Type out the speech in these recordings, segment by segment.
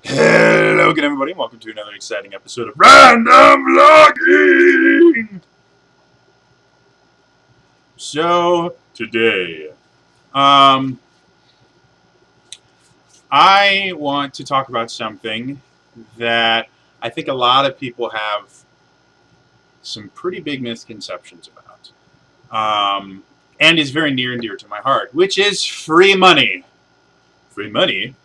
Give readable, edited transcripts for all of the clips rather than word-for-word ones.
Hello again, everybody, and welcome to another exciting episode of Random Vlogging! So, today, I want to talk about something that I think a lot of people have some pretty big misconceptions about, and is very near and dear to my heart, which is free money. Free money?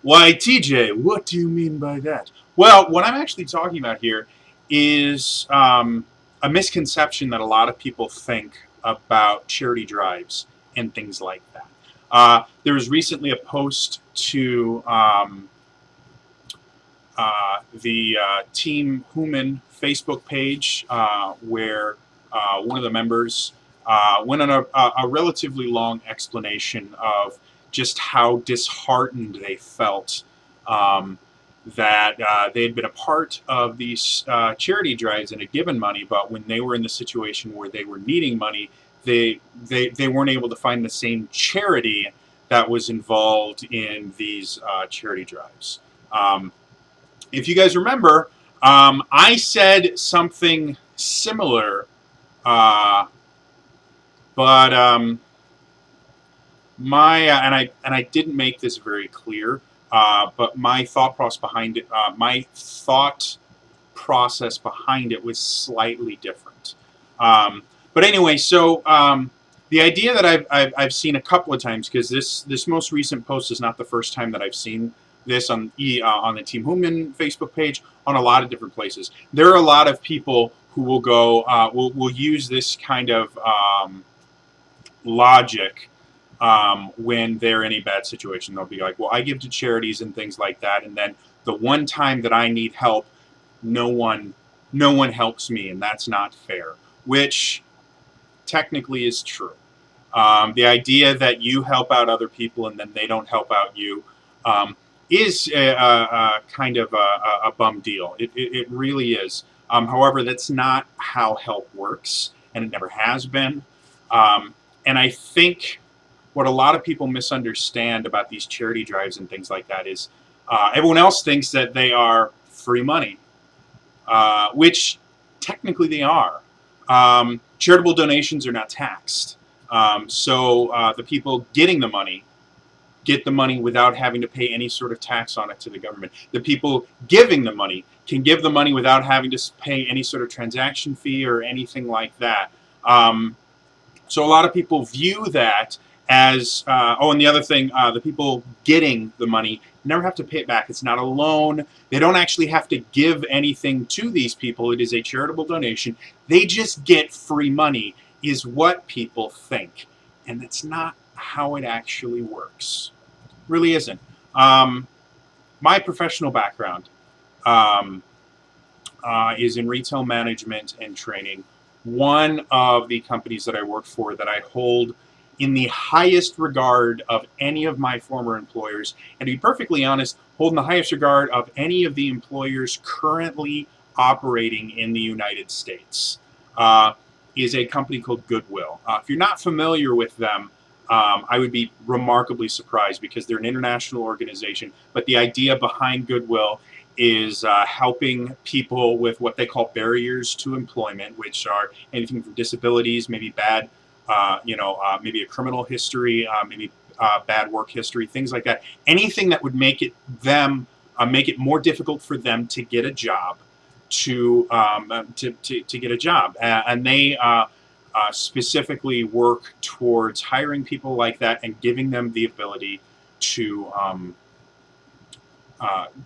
Why, TJ, what do you mean by that? Well, what I'm actually talking about here is a misconception that a lot of people think about charity drives and things like that. There was recently a post to the Team Human Facebook page where one of the members went on a relatively long explanation of just how disheartened they felt that they had been a part of these charity drives and had given money, but when they were in the situation where they were needing money, they weren't able to find the same charity that was involved in these charity drives. If you guys remember, I said something similar, uh, but my and I didn't make this very clear. But my thought process behind it, was slightly different. But anyway, so the idea that I've seen a couple of times, because this most recent post is not the first time that I've seen this on the Team Human Facebook page, on a lot of different places. There are a lot of people who will go will use this kind of logic when they're in a bad situation. They'll be like, well, I give to charities and things like that, and then the one time that I need help, no one helps me, and that's not fair, which technically is true. The idea that you help out other people and then they don't help out you is a kind of a bum deal. It really is. However, that's not how help works, and it never has been. And I think what a lot of people misunderstand about these charity drives and things like that is everyone else thinks that they are free money, which technically they are. Charitable donations are not taxed. So the people getting the money get the money without having to pay any sort of tax on it to the government. The people giving the money can give the money without having to pay any sort of transaction fee or anything like that. So a lot of people view that as, and the other thing, the people getting the money never have to pay it back. It's not a loan. They don't actually have to give anything to these people. It is a charitable donation. They just get free money, is what people think. And that's not how it actually works. It really isn't. My professional background is in retail management and training. One of the companies that I work for that I hold in the highest regard of any of my former employers, and to be perfectly honest, hold in the highest regard of any of the employers currently operating in the United States, is a company called Goodwill. If you're not familiar with them, I would be remarkably surprised, because they're an international organization, but the idea behind Goodwill is helping people with what they call barriers to employment, which are anything from disabilities, maybe bad, maybe a criminal history, maybe bad work history, things like that. Anything that would make it more difficult for them to get a job, to get a job, and they specifically work towards hiring people like that and giving them the ability to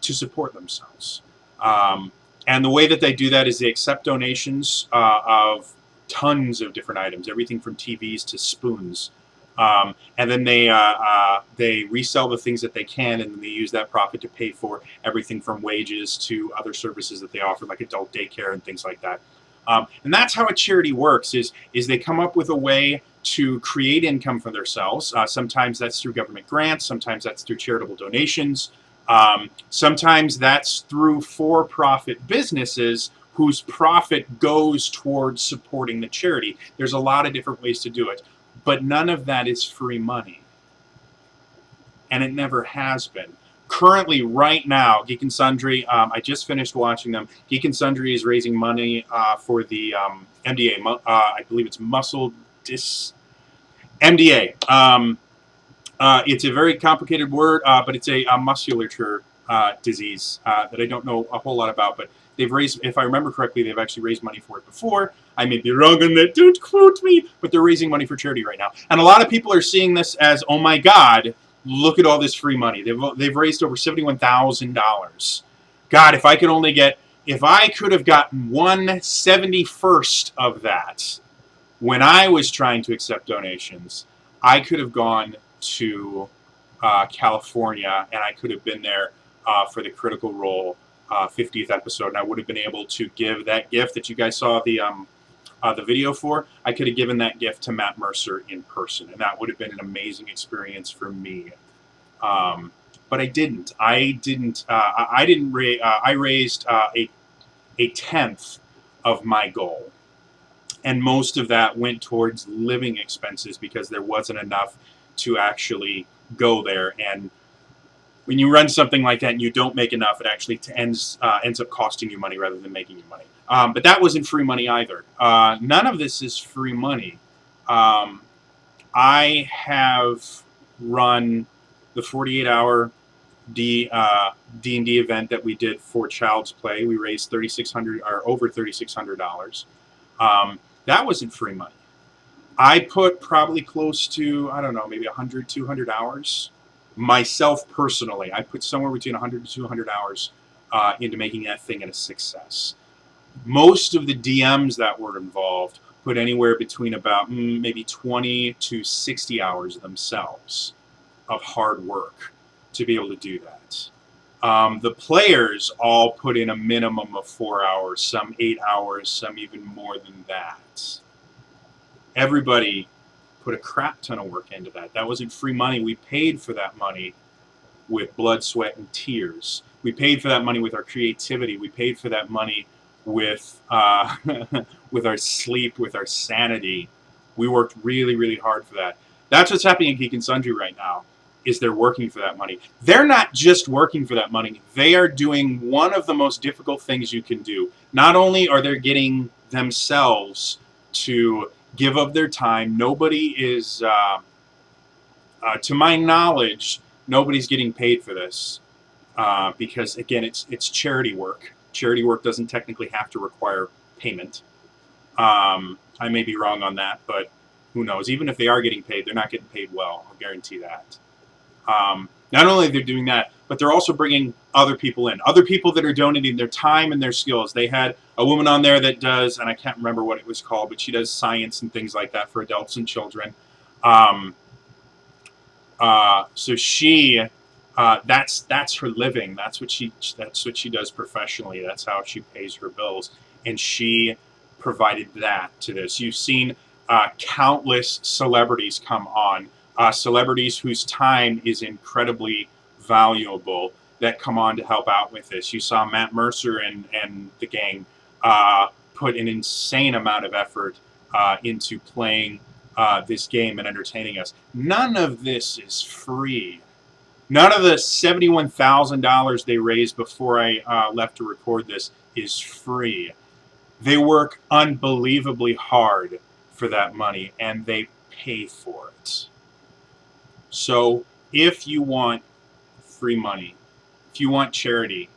support themselves. And the way that they do that is they accept donations of tons of different items, everything from TVs to spoons. And then they resell the things that they can, and then they use that profit to pay for everything from wages to other services that they offer, like adult daycare and things like that. And that's how a charity works, is they come up with a way to create income for themselves. Sometimes that's through government grants, sometimes that's through charitable donations, sometimes that's through for-profit businesses whose profit goes towards supporting the charity. There's a lot of different ways to do it, but none of that is free money, and it never has been. currently, right now, Geek and Sundry, I just finished watching them. Geek and Sundry is raising money for the MDA. I believe it's muscle MDA. It's a very complicated word, but it's a musculature disease that I don't know a whole lot about. But they've raised, if I remember correctly, they've actually raised money for it before. I may be wrong on that. Don't quote me. But they're raising money for charity right now. And a lot of people are seeing this as, oh my God, look at all this free money. They've raised over $71,000. God, if I could have gotten 1/71st of that when I was trying to accept donations, I could have gone to California, and I could have been there for the Critical Role 50th episode, and I would have been able to give that gift that you guys saw the video for. I could have given that gift to Matt Mercer in person, and that would have been an amazing experience for me. But I didn't. I raised a tenth of my goal. And most of that went towards living expenses because there wasn't enough to actually go there. And when you run something like that and you don't make enough, it actually ends up costing you money rather than making you money. But that wasn't free money either. None of this is free money. I have run the 48-hour D&D event that we did for Child's Play. We raised $3,600 or over $3,600. That wasn't free money. I put probably close to, I don't know, maybe 100, 200 hours. Myself personally, I put somewhere between 100 to 200 hours into making that thing a success. Most of the DMs that were involved put anywhere between about maybe 20 to 60 hours themselves of hard work to be able to do that. The players all put in a minimum of 4 hours, some 8 hours, some even more than that. Everybody put a crap ton of work into that. That wasn't free money. We paid for that money with blood, sweat, and tears. We paid for that money with our creativity. We paid for that money with with our sleep, with our sanity. We worked really, really hard for that. That's what's happening in Geek and Sundry right now, is they're working for that money. They're not just working for that money. They are doing one of the most difficult things you can do. Not only are they getting themselves to give up their time, nobody is, to my knowledge, nobody's getting paid for this because, again, it's charity work. Charity work doesn't technically have to require payment. I may be wrong on that, but who knows? Even if they are getting paid, they're not getting paid well. I'll guarantee that. Not only are they doing that, but they're also bringing other people in. Other people that are donating their time and their skills. They had a woman on there that does, and I can't remember what it was called, but she does science and things like that for adults and children. So she, that's her living. That's what she does professionally. That's how she pays her bills. And she provided that to this. You've seen countless celebrities come on. Celebrities whose time is incredibly valuable that come on to help out with this. You saw Matt Mercer and the gang put an insane amount of effort into playing this game and entertaining us. None of this is free. None of the $71,000 they raised before I left to record this is free. They work unbelievably hard for that money, and they pay for it. So if you want free money, if you want charity,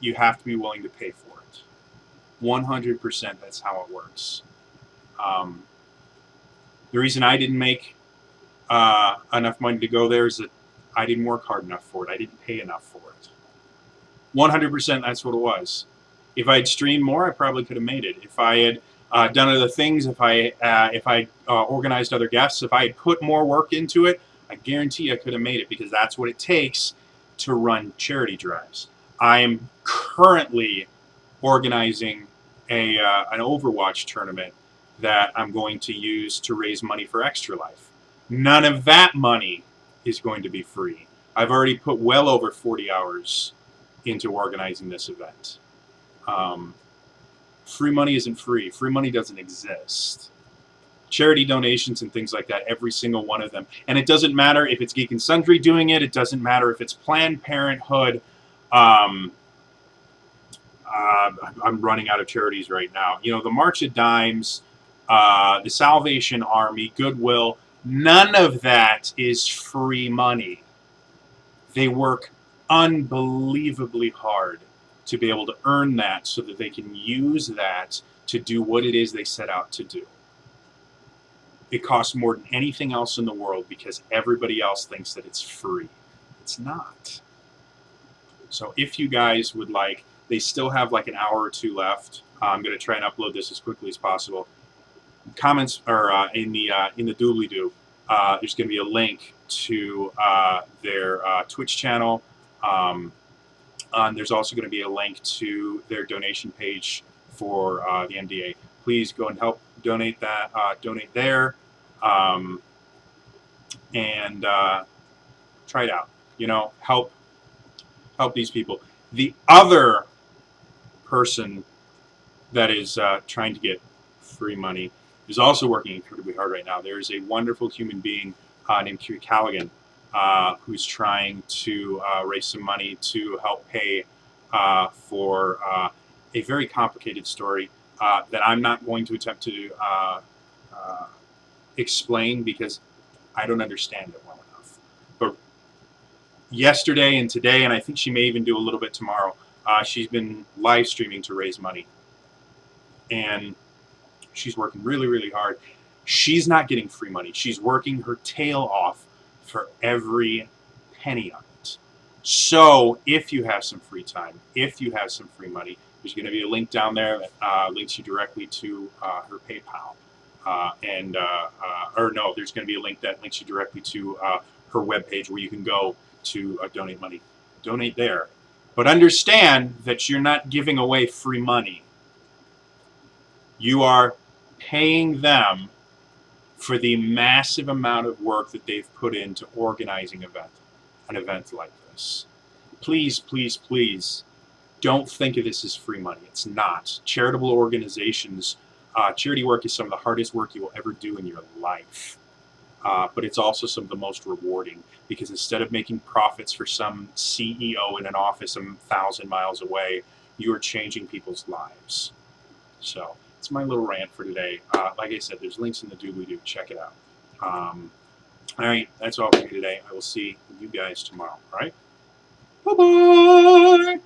you have to be willing to pay for it. 100%, that's how it works. The reason I didn't make enough money to go there is that I didn't work hard enough for it. I didn't pay enough for it. 100%, that's what it was. If I had streamed more, I probably could have made it. If I had done other things, if I organized other guests, if I had put more work into it, I guarantee I could have made it, because that's what it takes to run charity drives. I am currently organizing an Overwatch tournament that I'm going to use to raise money for Extra Life. None of that money is going to be free. I've already put well over 40 hours into organizing this event. Free money isn't free. Free money doesn't exist. charity donations and things like that, every single one of them. And it doesn't matter if it's Geek and Sundry doing it. It doesn't matter if it's Planned Parenthood. Um, I'm running out of charities right now. You know, the March of Dimes, the Salvation Army, Goodwill, none of that is free money. They work unbelievably hard to be able to earn that so that they can use that to do what it is they set out to do. It costs more than anything else in the world because everybody else thinks that it's free. It's not. So if you guys would like, they still have like an hour or two left. I'm going to try and upload this as quickly as possible. Comments or in the doobly-doo, there's going to be a link to their Twitch channel. There's also going to be a link to their donation page for the MDA. Please go and help donate that. Donate there, and try it out. You know, help these people. The other person that is trying to get free money is also working incredibly hard right now. There is a wonderful human being named Q Callaghan who's trying to raise some money to help pay for a very complicated story that I'm not going to attempt to explain because I don't understand it well enough. But yesterday and today, and I think she may even do a little bit tomorrow, she's been live streaming to raise money. And she's working really, really hard. She's not getting free money. She's working her tail off for every penny of it. So if you have some free time, if you have some free money, there's going to be a link down there that links you directly to her PayPal. Or no, there's going to be a link that links you directly to her webpage where you can go to donate money. Donate there. But understand that you're not giving away free money. You are paying them for the massive amount of work that they've put into organizing an event like this. Please, please, please don't think of this as free money. It's not. Charitable organizations, charity work is some of the hardest work you will ever do in your life. But it's also some of the most rewarding because instead of making profits for some CEO in an office 1,000 miles away, you are changing people's lives. So it's my little rant for today. Like I said, there's links in the doobly-doo. Check it out. All right, that's all for me today. I will see you guys tomorrow. All right? Bye-bye!